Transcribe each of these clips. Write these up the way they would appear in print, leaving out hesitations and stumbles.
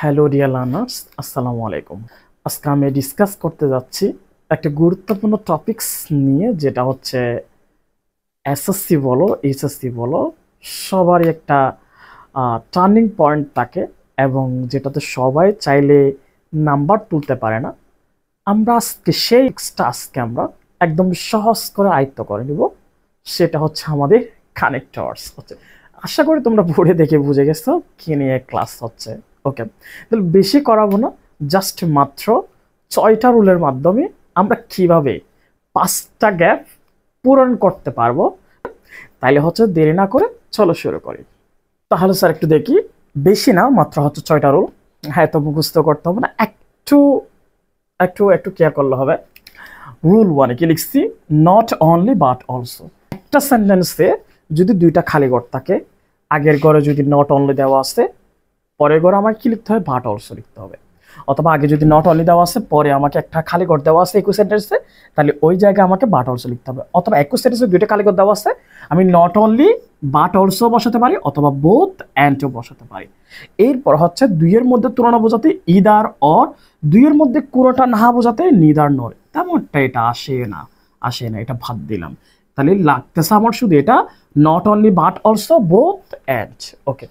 Hello dear learners, আসসালামু আলাইকুম। আজকে আমি ডিসকাস করতে যাচ্ছি একটা গুরুত্বপূর্ণ টপিকস নিয়ে, যেটা হচ্ছে এসএসসি বলো এইচএসসি বলো সবারই একটা টার্নিং পয়েন্ট থাকে, এবং যেটাতে সবাই চাইলে নাম্বার তুলতে পারে না। আমরা আজকে সেই আজকে আমরা একদম সহজ করে আয়ত্ত করে নিব। সেটা হচ্ছে আমাদের কানেক্টরস হচ্ছে। আশা করি তোমরা পড়ে দেখে বুঝে গেছো কি নিয়ে ক্লাস হচ্ছে। ওকে, তাহলে বেশি করাবো না, জাস্ট মাত্র 6টা রুলের মাধ্যমে আমরা কিভাবে 5টা গ্যাপ পূরণ করতে পারবো। তাইলে হচ্ছে দেরি না করে চলো শুরু করি। তাহলে স্যার একটু দেখি, বেশি না, মাত্র হচ্ছে 6টা রুল। হ্যাঁ, তো মুখস্থ করতে হবে না, একটু একটু একটু কেয়ার করলে হবে। রুল ওয়ানে কি লিখছি? Not only but also. একটা সেন্টেন্সে যদি 2টা খালি ঘর থাকে, আগের ঘরে যদি নট অনলি দেওয়া আছে, পরের ঘরে আমার কি লিখতে হবে? বাট অলসো লিখতে হবে। অথবা আগে যদি নট অনলি দেওয়া আছে, পরে আমাকে একটা খালি ঘর দেওয়া আছে একই সেন্টেন্সে, তাহলে ওই জায়গায় আমাকে বাট অলসো লিখতে হবে। অথবা একই সেন্টেন্সে 2টা খালি ঘর দেওয়া আছে, আমি নট অনলি বাট অলসো বসাতে পারি, অথবা বোথ অ্যান্ডও বসাতে পারি। এরপর হচ্ছে দুইয়ের মধ্যে তুলনা বোঝাতে ইদার অর, দুইয়ের মধ্যে কোনোটা না বোঝাতে নিদার নর। তেমনটা এটা আসে না, এটা ভাত দিলাম। তাহলে লাগতেছে আমার শুধু এটা not only but also both and. Okay,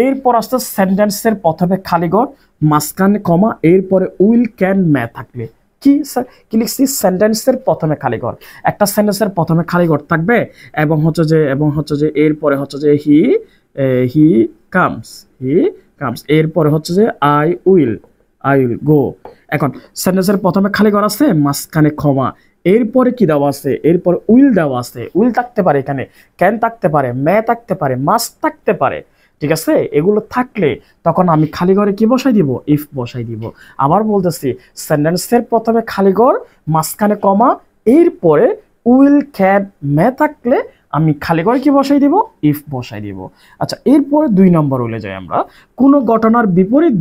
এরপর আসতে সেন্টেন্সের প্রথমে খালি ঘর, মাঝখানে কমা, এরপরে উইল ক্যান মে থাকলে কি স্যার কি লিখছি? সেন্টেন্সের প্রথমে খালি ঘর, একটা সেন্টেন্সের প্রথমে খালি ঘর থাকবে, এবং হচ্ছে যে এরপরে হচ্ছে যে হি কামস, এরপরে হচ্ছে যে আই উইল গো। এখন সেন্টেন্সের প্রথমে খালি ঘর আছে, মাঝখানে ক্ষমা, এরপরে কি দেওয়া আছে? এরপরে উইল দেওয়া আছে। উইল থাকতে পারে, এখানে ক্যান থাকতে পারে, মে থাকতে পারে, মাস্ট থাকতে পারে। ঠিক আছে, এগুলো থাকলে তখন আমি খালি ঘরে কি বসাই দিব? ইফ বসাই দিব। আবার বলতেছি, সেন্টেন্সের প্রথমে খালি ঘর, মাঝখানে কমা, এরপরে উইল ক্যান মে থাকলে আমি খালি ঘরে কি বসাই দিব? ইফ বসাই দিব। আচ্ছা, এরপরে 2 নম্বর রুলে যাই আমরা। কোনো ঘটনার বিপরীত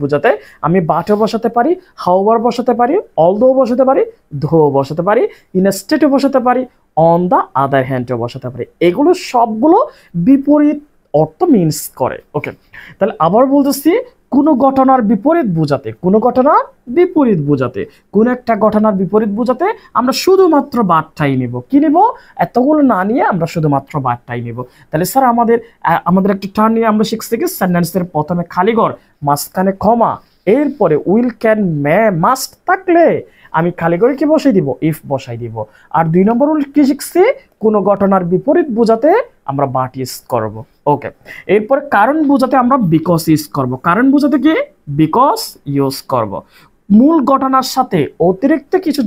বোঝাতে আমি বাটও বসাতে পারি, হাউবার বসাতে পারি, অলদো বসাতে পারি, ধো বসাতে পারি, ইনস্টেটও বসাতে পারি, অন দা আদার হ্যান্ডও বসাতে পারি। এগুলো সবগুলো বিপরীত অর্থ মিনস করে। ওকে, তাহলে আবার বলতেছি, কোনো ঘটনার বিপরীত বোঝাতে কোন একটা ঘটনার বিপরীত বোঝাতে আমরা শুধুমাত্র বারটাই নিব। কি নিব? এতগুলো না নিয়ে আমরা শুধুমাত্র বারটাই নিব। তাহলে স্যার আমাদের একটা টার্ন নিয়ে আমরা শিখছি কি? সেন্টেন্সের প্রথমে খালি ঘর, মাঝখানে কমা, এরপরে উইল ক্যান মে মাস্ট থাকলে আমি খালি করে কি বসাই দিব? ইফ বসাই দিব। আর 2 নম্বর রুল কি শিখছি? কোনো ঘটনার বিপরীত বোঝাতে আমরা বাট ইউজ করব। ওকে, এরপরে কারণ বোঝাতে আমরা বিকজ ইউজ করব। কারণ বোঝাতে কি? বিকজ ইউজ করব। মূল ঘটনার সাথে অতিরিক্ত কিছু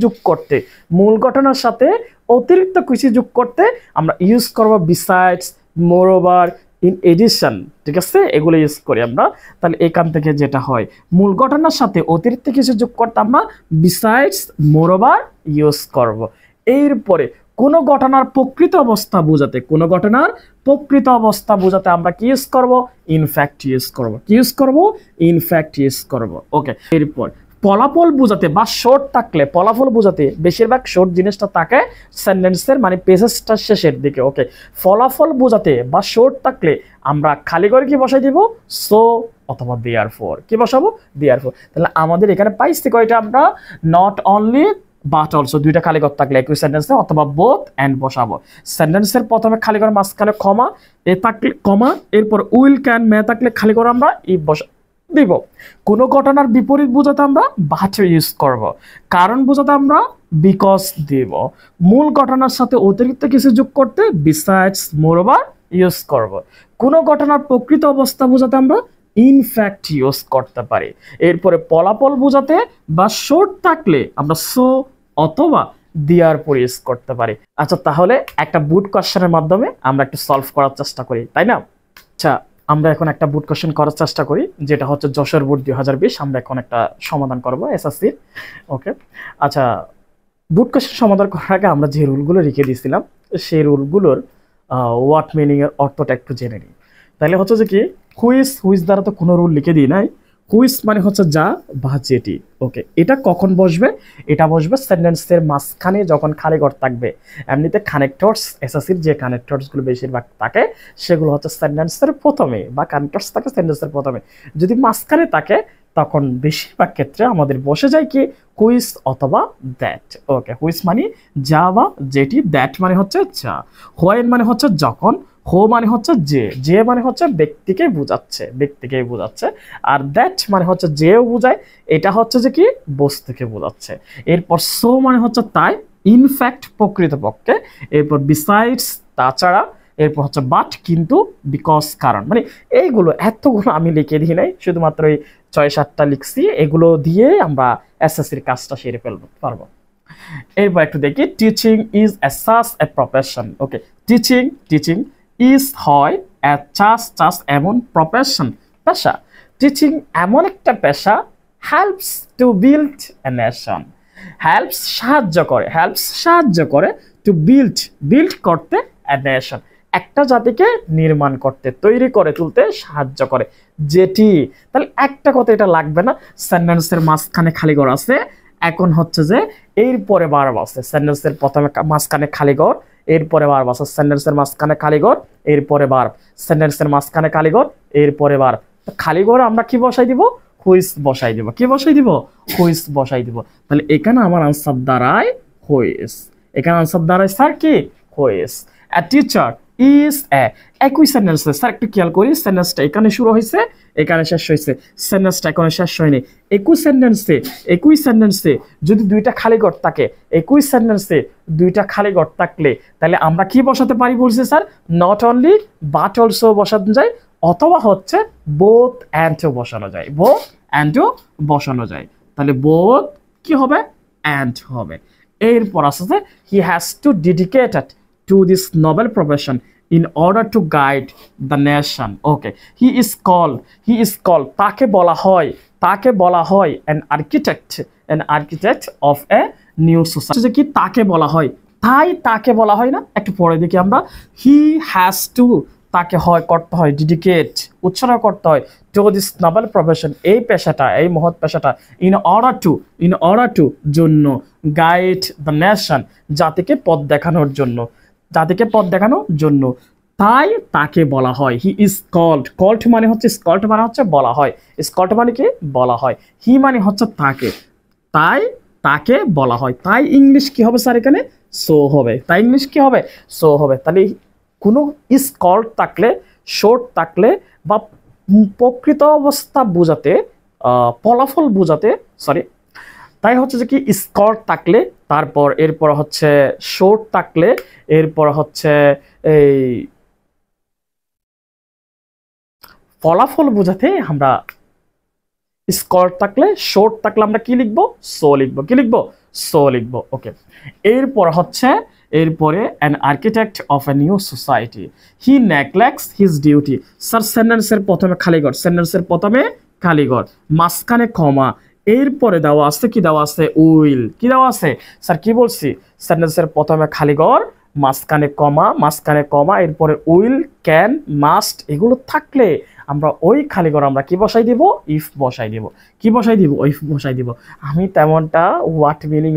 যোগ করতে আমরা ইউজ করব বিসাইডস, মোরওভার, ইন এডিশন। ঠিক আছে, এগুলো ইউজ করি আমরা। তাহলে এখান থেকে যেটা হয়, মূল ঘটনার সাথে অতিরিক্ত কিছু যোগ করতে আমরা বিসাইডস, মোরওভার ইউজ করব। এরপরে কোনো ঘটনার প্রকৃত অবস্থা বোঝাতে আমরা কি ইউজ করব? ইনফ্যাক্ট ইউজ করব। ওকে, এরপর ফলাফল বোঝাতে বা শর্ট থাকলে, ফলাফল বোঝাতে বেশিরভাগ শর্ট জিনিসটা থাকে সেন্টেন্সের মানে পেজেসটার শেষের দিকে। ওকে, ফলাফল বোঝাতে বা শর্ট থাকলে আমরা খালি করে কি বসাই দিব? সো অথবা দেয়ারফর। কি বসাবো? দেয়ারফর। তাহলে আমাদের এখানে পাইছি কয়টা? আমরা নট অনলি বাট অলসো 2টা খালি ঘর থাকলে একই সেন্টেন্সে, অথবা বোথ এন্ড বসাবো। সেন্টেন্সের প্রথমে খালি ঘর, মাঝখানে কমা, এরপর উইল ক্যান মে থাকলে খালি ঘর আমরা ইফ বসা দিব। কোনো ঘটনার বিপরীত বোঝাতে আমরা বাট ইউজ করব। কারণ বোঝাতে আমরা বিকজ দিব। মূল ঘটনার সাথে অতিরিক্ত কিছু যোগ করতে বিসাইডস, মোরওভার ইউজ করব। কোনো ঘটনার প্রকৃত অবস্থা বোঝাতে আমরা ইনফ্যাক্ট ইউজ করতে পারি। এরপরে ফলাফল বোঝাতে বা শর্ট থাকলে আমরা সো অথবা দেয়ার পর ইউজ করতে পারি। আচ্ছা, তাহলে একটা বুট কোশ্চেনের মাধ্যমে আমরা একটু সলভ করার চেষ্টা করি, তাই না? আচ্ছা, আমরা এখন একটা বুট কোশ্চেন করার চেষ্টা করি, যেটা হচ্ছে যশোর বোর্ড 2020। আমরা এখন একটা সমাধান করব এসএসসির। ওকে, আচ্ছা, বুট কোশ্চেন সমাধান করার আগে আমরা যে রুলগুলো রেখে দিয়েছিলাম, সেই রুলগুলোর ওয়ার্ড মিনিং এর অর্থটা একটু জেনে নিই। তাহলে হচ্ছে যে কি, হুইজ দ্বারা তো কোনো রুল লিখে দিই নাই। হুইচ মানে হচ্ছে যা বা যেটি। ওকে, এটা কখন বসবে? এটা বসবে সেন্টেন্সের মাঝখানে যখন খালি ঘর থাকবে। এমনিতে কানেক্টরস, এসএসসির যে কানেক্টরসগুলো বেশিরভাগ থাকে সেগুলো হচ্ছে সেন্টেন্সের প্রথমে, বা কানেক্টরস থাকে সেন্টেন্সের প্রথমে। যদি মাঝখানে থাকে তখন বেশিরভাগ ক্ষেত্রে আমাদের বসে যায় কি হুইচ অথবা দ্যাট। ওকে, হুইচ মানে যা বা যেটি, দ্যাট মানে হচ্ছে যা, হোয়েন মানে হচ্ছে যখন, হো মানে হচ্ছে যে মানে হচ্ছে ব্যক্তিকে বোঝাচ্ছে, আর দ্যাট মানে হচ্ছে যেও বোঝায়, এটা হচ্ছে যে কি বস্তুকে বোঝাচ্ছে। এরপর সো মানে হচ্ছে তাই, ইনফ্যাক্ট প্রকৃতপক্ষে, এরপর বিসাইডস তাছাড়া, এরপর হচ্ছে বাট কিন্তু, বিকজ কারণ। মানে এইগুলো এতগুলো আমি লিখে দিই নাই, শুধুমাত্র এই 6-7টা লিখছি, এগুলো দিয়ে আমরা এসএসসির কাজটা সেরে ফেলবো পারবো। এরপর একটু দেখি, teaching is such a profession. Okay, teaching is হয় চাষ এমন প্রফেশন, পেশা। টিচিং এমন একটা পেশা, helps to build a nation, helps সাহায্য করে টু বিল্ড করতে এ নেশন, একটা জাতিকে নির্মাণ করতে, তৈরি করে তুলতে সাহায্য করে। যেটি, তাহলে একটা কথা এটা লাগবে না, সেন্টেন্সের মাঝখানে খালি ঘর আছে, এখন হচ্ছে যে এরপরে ভার্ব আছে, সেন্টেন্সের প্রথমে মাঝখানে খালি ঘর, এরপরে ভার্ব আছে, সেন্টেন্সের মাঝখানে খালি ঘর, এরপরে ভার্ব, সেন্টেন্সের মাঝখানে খালি ঘর, এরপরে ভার্ব। খালি ঘরে আমরা কি বসাই দিব? হুইচ বসাই দিব। কি বসাই দিব? হুইচ বসাই দিব। তাহলে এখানে আমার আনসার দাঁড়ায় হুইচ। এখানে আনসার দাঁড়ায় স্যার কি? Which. A teacher is a, একই সেন্টেন্সে স্যার একটু খেয়াল করি, সেন্টেন্সটা এখানে শুরু হয়েছে, এখানে শেষ হয়েছে, সেন্টেন্সটা এখানে শেষ হয়নি। একই সেন্টেন্সে যদি দুইটা খালি ঘর থাকে, একই সেন্টেন্সে দুইটা খালি ঘর থাকলে তাহলে আমরা কি বসাতে পারি বলছি sir? Not only but also বসানো যায়, অথবা হচ্ছে বোথ অ্যান্ডও বসানো যায়। তাহলে বোথ কি হবে? অ্যান্ড হবে। এরপর আসছে he has to dedicated to this noble profession in order to guide the nation. Okay, he is called তাকে বলা হয় an architect of a new society. যে কি তাকে বলা হয়, তাকে বলা হয় না, একটু পরে দেখি আমরা। he has to, তাকে করতে হয়, ডেডিকেট উৎসর্গ করতে হয়, to this noble profession, এই পেশাটা, এই মহৎ পেশাটা, in order to জন্য, guide the nation, জাতিকে পথ দেখানোর জন্য, তাই তাকে বলা হয়। হি ইজ কল্ড মানে হচ্ছে বলা হয়, মানে কি বলা হয়, হি মানে হচ্ছে তাকে, তাই তাকে বলা হয়। তাই ইংলিশ কি হবে স্যার? এখানে সো হবে। তাহলে কোনো ইজ কল্ড থাকলে, শর্ট থাকলে, বা প্রকৃত অবস্থা বোঝাতে, ফলাফল বোঝাতে, তাই হচ্ছে যে কি স্কট থাকলে, তারপর এরপর হচ্ছে শর্ট থাকলে, এরপর হচ্ছে এই ফলাফল বোঝাতে আমরা স্কট থাকলে, শর্ট থাকলে আমরা কি লিখবো? সো লিখবো। ওকে, এরপরে an architect of a new society, he neglects his duty. Sir সেন্টেন্সের প্রথমে খালি ঘর, মাঝখানে কমা, এরপরে দেওয়া আছে কি দেওয়া আছে? উইল। কি দেওয়া আছে স্যার? কি বলছি? সেন্টেন্সের প্রথমে খালি ঘর, মাঝখানে কমা, এরপরে উইল, ক্যান, মাস্ট, এগুলো থাকলে আমরা ওই খালি ঘর আমরা কি বসাই দিব? ইফ বসাই দিব। ইফ বসাই দিব। আমি তেমনটা হোয়াট মিনিং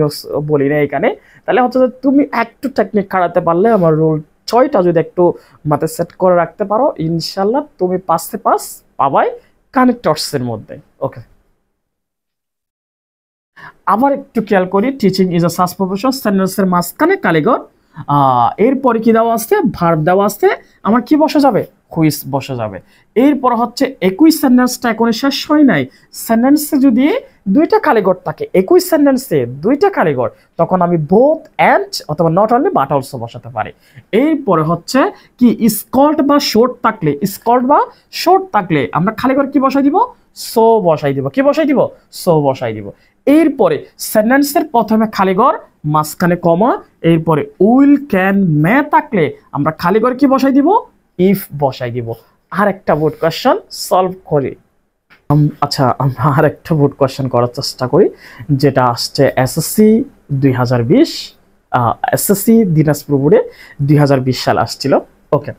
বলি না এখানে। তাহলে হচ্ছে যে তুমি একটু টেকনিক খাটাতে পারলে, আমার রুল 6টা যদি একটু মাথায় সেট করে রাখতে পারো, ইনশাল্লাহ তুমি 5-এ 5 পাবাই কানেক্টরসের মধ্যে। ওকে, আবার একটু খেয়াল করি, teaching is a such profession, সেন্টেন্সের মাঝখানে কালিঘর, এরপরে কি দেওয়া আছে? ভার্ব দেওয়া আছে, আমার কি বসা যাবে? হুইচ বসা যাবে। এরপর হচ্ছে একই সেন্টেন্সটা এখনো শেষ হয় নাই, সেন্টেন্সে যদি দুইটা কালিঘর থাকে, একই সেন্টেন্সে দুইটা কালিঘর, তখন আমি বোথ অ্যান্ড অথবা নট অনলি বাট অলসো বসাতে পারি। এরপরে হচ্ছে কি স্কল্ড বা শর্ট থাকলে আমরা খালিঘর কি বসাই দিব? সো বসাই দিব। কি বসাই দিব? সো বসাই দিব। এরপরে সেন্টেন্সের প্রথমে খালিঘর, মাঝখানে কমা, এরপরে উইল, ক্যান, মে থাকলে আমরা খালিঘর কি বসাই দিব? ইফ বসাই দিব। আর একটা বোর্ড কোয়েশ্চেন সলভ করি। আচ্ছা, আমরা আর একটা বোর্ড কোয়েশ্চেন করার চেষ্টা করি, যেটা আসছে এসএসসি 2020, এসএসসি দিনাজপুর বোর্ডে 2020 সাল আসছিল। ওকে,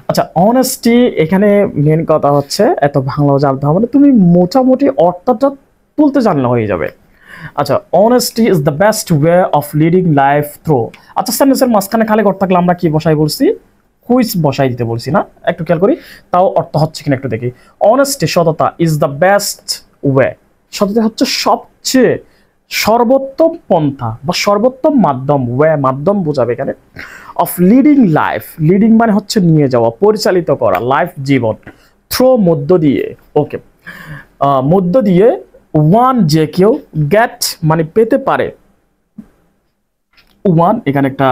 আচ্ছা অনেস্টি এখানে মেন কথা হচ্ছে এত বাংলা জানতে হবে না, তুমি মোটামুটি অর্থটা তুলতে জানলে হয়ে যাবে। আচ্ছা, honesty is the best way of leading life through. আচ্ছা সেন্টেন্সের মাঝখানে খালি ঘর থাকলে আমরা কি বসাই বলছি? হুইচ বসাই দিতে বলছি না? একটু খেয়াল করি, তাও অর্থ হচ্ছে কিনা একটু দেখি। অনেস্টি সততা ইজ দ্য বেস্ট ওয়ে, সততা হচ্ছে সবচেয়ে সর্বোত্তম পন্থা বা সর্বোত্তম মাধ্যম, ওয়ে মাধ্যম বোঝাবে এখানে, অফ লিডিং লাইফ। লিডিং মানে হচ্ছে নিয়ে যাওয়া, পরিচালিত করা, লাইফ জীবন, থ্রো মধ্য দিয়ে। ওকে, মধ্য দিয়ে, ওয়ান যে কেউ, গেট মানে পেতে পারে, ওয়ান এখানে একটা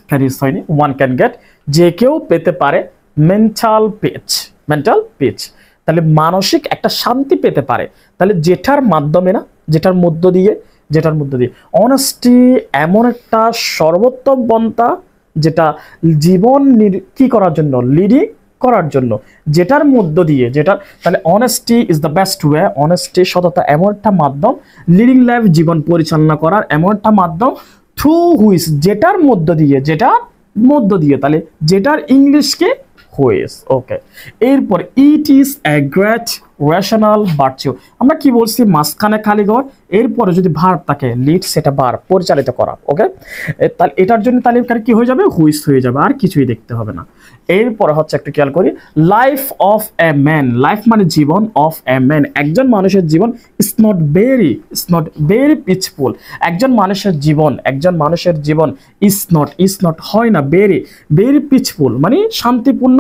ক্যান ইউজ হয়নি, ওয়ান ক্যান গেট যে কেউ পেতে পারে মেন্টাল পিচ, মেন্টাল পিচ তাহলে মানসিক একটা শান্তি পেতে পারে, তাহলে যেটার মাধ্যমে না, যেটার মধ্য দিয়ে, যেটার মধ্য দিয়ে। অনেস্টি এমন একটা সর্বোত্তম পন্থা যেটা জীবন কি করার জন্য, লিডিং করার জন্য, যেটার মধ্য দিয়ে, যেটা, তাহলে honesty is the best way. Honesty সততা এমন একটা মাধ্যম, লিডিং লাইফ জীবন পরিচালনা করার এমন একটা মাধ্যম, থ্রু হুইচ যেটার মধ্য দিয়ে, যেটার মধ্য দিয়ে, তাহলে যেটার ইংলিশকে হুইচ। ওকে, এরপর it is a great rational virtue. আমরা কি বলছি? মাঝখানে খালি ঘর, এরপরে যদি ভার্ব থাকে লিড, সেটা ভার্ব পরিচালিত করা। ওকে, তাহলে এটার জন্য তাহলে কি হয়ে যাবে? হুইচ হয়ে যাবে, আর কিছুই দেখতে হবে না। এরপরে হচ্ছে একটু খেয়াল করি, life of a man, life মানে জীবন, অফ এ ম্যান একজন মানুষের জীবন, ইটস নট ভেরি পিসফুল। একজন মানুষের জীবন, একজন মানুষের জীবন ইজ নট হয় না, ভেরি পিসফুল মানে শান্তিপূর্ণ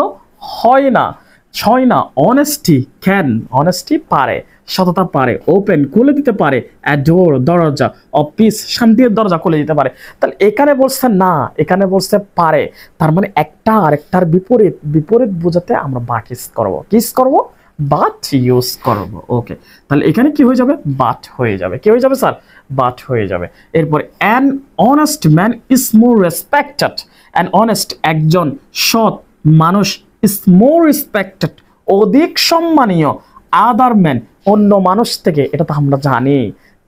হয় না, অনেস্টি ক্যান, অনেস্টি পারে, সততা পারে, ওপেন খুলে দিতে পারে, এ ডোর দরজা, অফ পিস শান্তির দরজা খুলে দিতে পারে। তাহলে এখানে বলছে না, এখানে বলছে পারে, তার মানে একটা আরেকটার বিপরীত, বিপরীত বোঝাতে আমরা বাট ইউজ করব, কিস করব, বাট ইউজ করব। ওকে, তাহলে এখানে কি হয়ে যাবে? বাট হয়ে যাবে। কি হয়ে যাবে স্যার? বাট হয়ে যাবে। এরপরে an honest man is more respected, an honest একজন সৎ মানুষ, ইজ মোর রেসপেক্টেড অধিক সম্মানীয়, আদার ম্যান অন্য মানুষ থেকে। এটা তো আমরা জানি,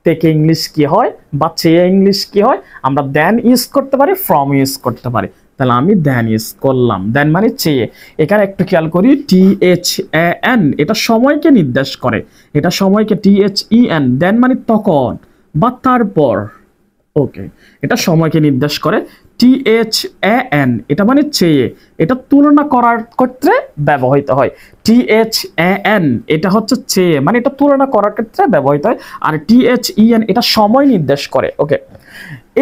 থেকে ইংলিশ কি হয় বা চেয়ে ইংলিশ কি হয়, আমরা দেন ইউজ করতে পারি, ফ্রম ইউজ করতে পারি। তাহলে আমি দেন ইউজ করলাম, দেন মানে চেয়ে। এখানে একটু খেয়াল করি, THAN এটা সময়কে নির্দেশ করে, এটা সময়কে, THEN দেন মানে তখন বা তারপর। ওকে, এটা সময়কে নির্দেশ করে। THAN এটা মানে চেয়ে, এটা তুলনা করার ক্ষেত্রে ব্যবহৃত হয়। THAN এটা হচ্ছে চেয়ে মানে এটা তুলনা করার ক্ষেত্রে ব্যবহৃত হয়, আর THEN এটা সময় নির্দেশ করে। ওকে,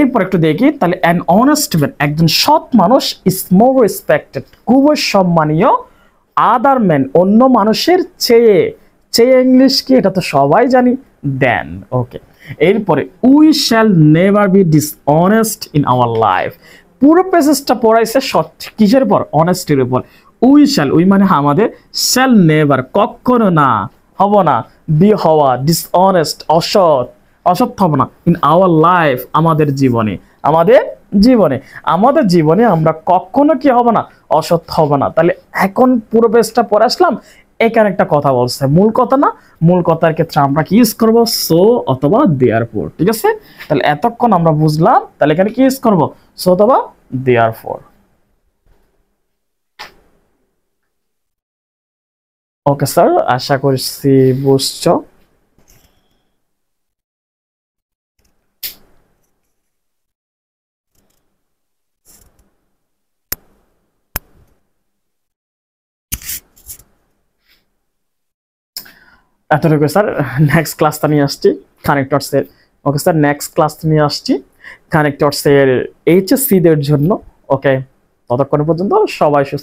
এরপর একটু দেখি, তাহলে অ্যান অনেস্ট ম্যান একজন সৎ মানুষ, ইজ মোর রেসপেক্টেড খুবই সম্মানীয়, আদার ম্যান অন্য মানুষের চেয়ে। চেয়ে ইংলিশ কি? এটা তো সবাই জানি, দেন। ওকে, এরপরে we shall never be dishonest in our life. পুরো প্যাসেজটা পড়াইছে কিসের পর? অনেস্টির উপর। উই শ্যাল, উই মানে আমাদের, শ্যাল নেভার কখনো না, হব না, বি হওয়া, ডিসঅনেস্ট অসৎ, অসৎ হব না, ইন আওয়ার লাইফ আমাদের জীবনে, আমাদের জীবনে, আমাদের জীবনে আমরা কখনো কি হব না? অসৎ হব না। তাহলে এখন পুরো পেজটা পড়ে আসলাম, এখানে একটা কথা বলছে, মূল কথা না, মূল কথার ক্ষেত্রে আমরা কি ইউজ করব? সো অথবা দেয়ারফর। ঠিক আছে, তাহলে এতক্ষণ আমরা বুঝলাম, তাহলে এখানে কি ইউজ করব? সো অথবা দেয়ারফর। ওকে স্যার, আশা করছি বুঝছো। এতটুকু স্যার, নেক্সট ক্লাসটা নিয়ে আসছি কানেক্টরসের। ওকে স্যার, নেক্সট ক্লাস নিয়ে আসছি কানেক্টরসের HSC দের জন্য। ওকে, ততক্ষণ পর্যন্ত সবাই সুস্থ।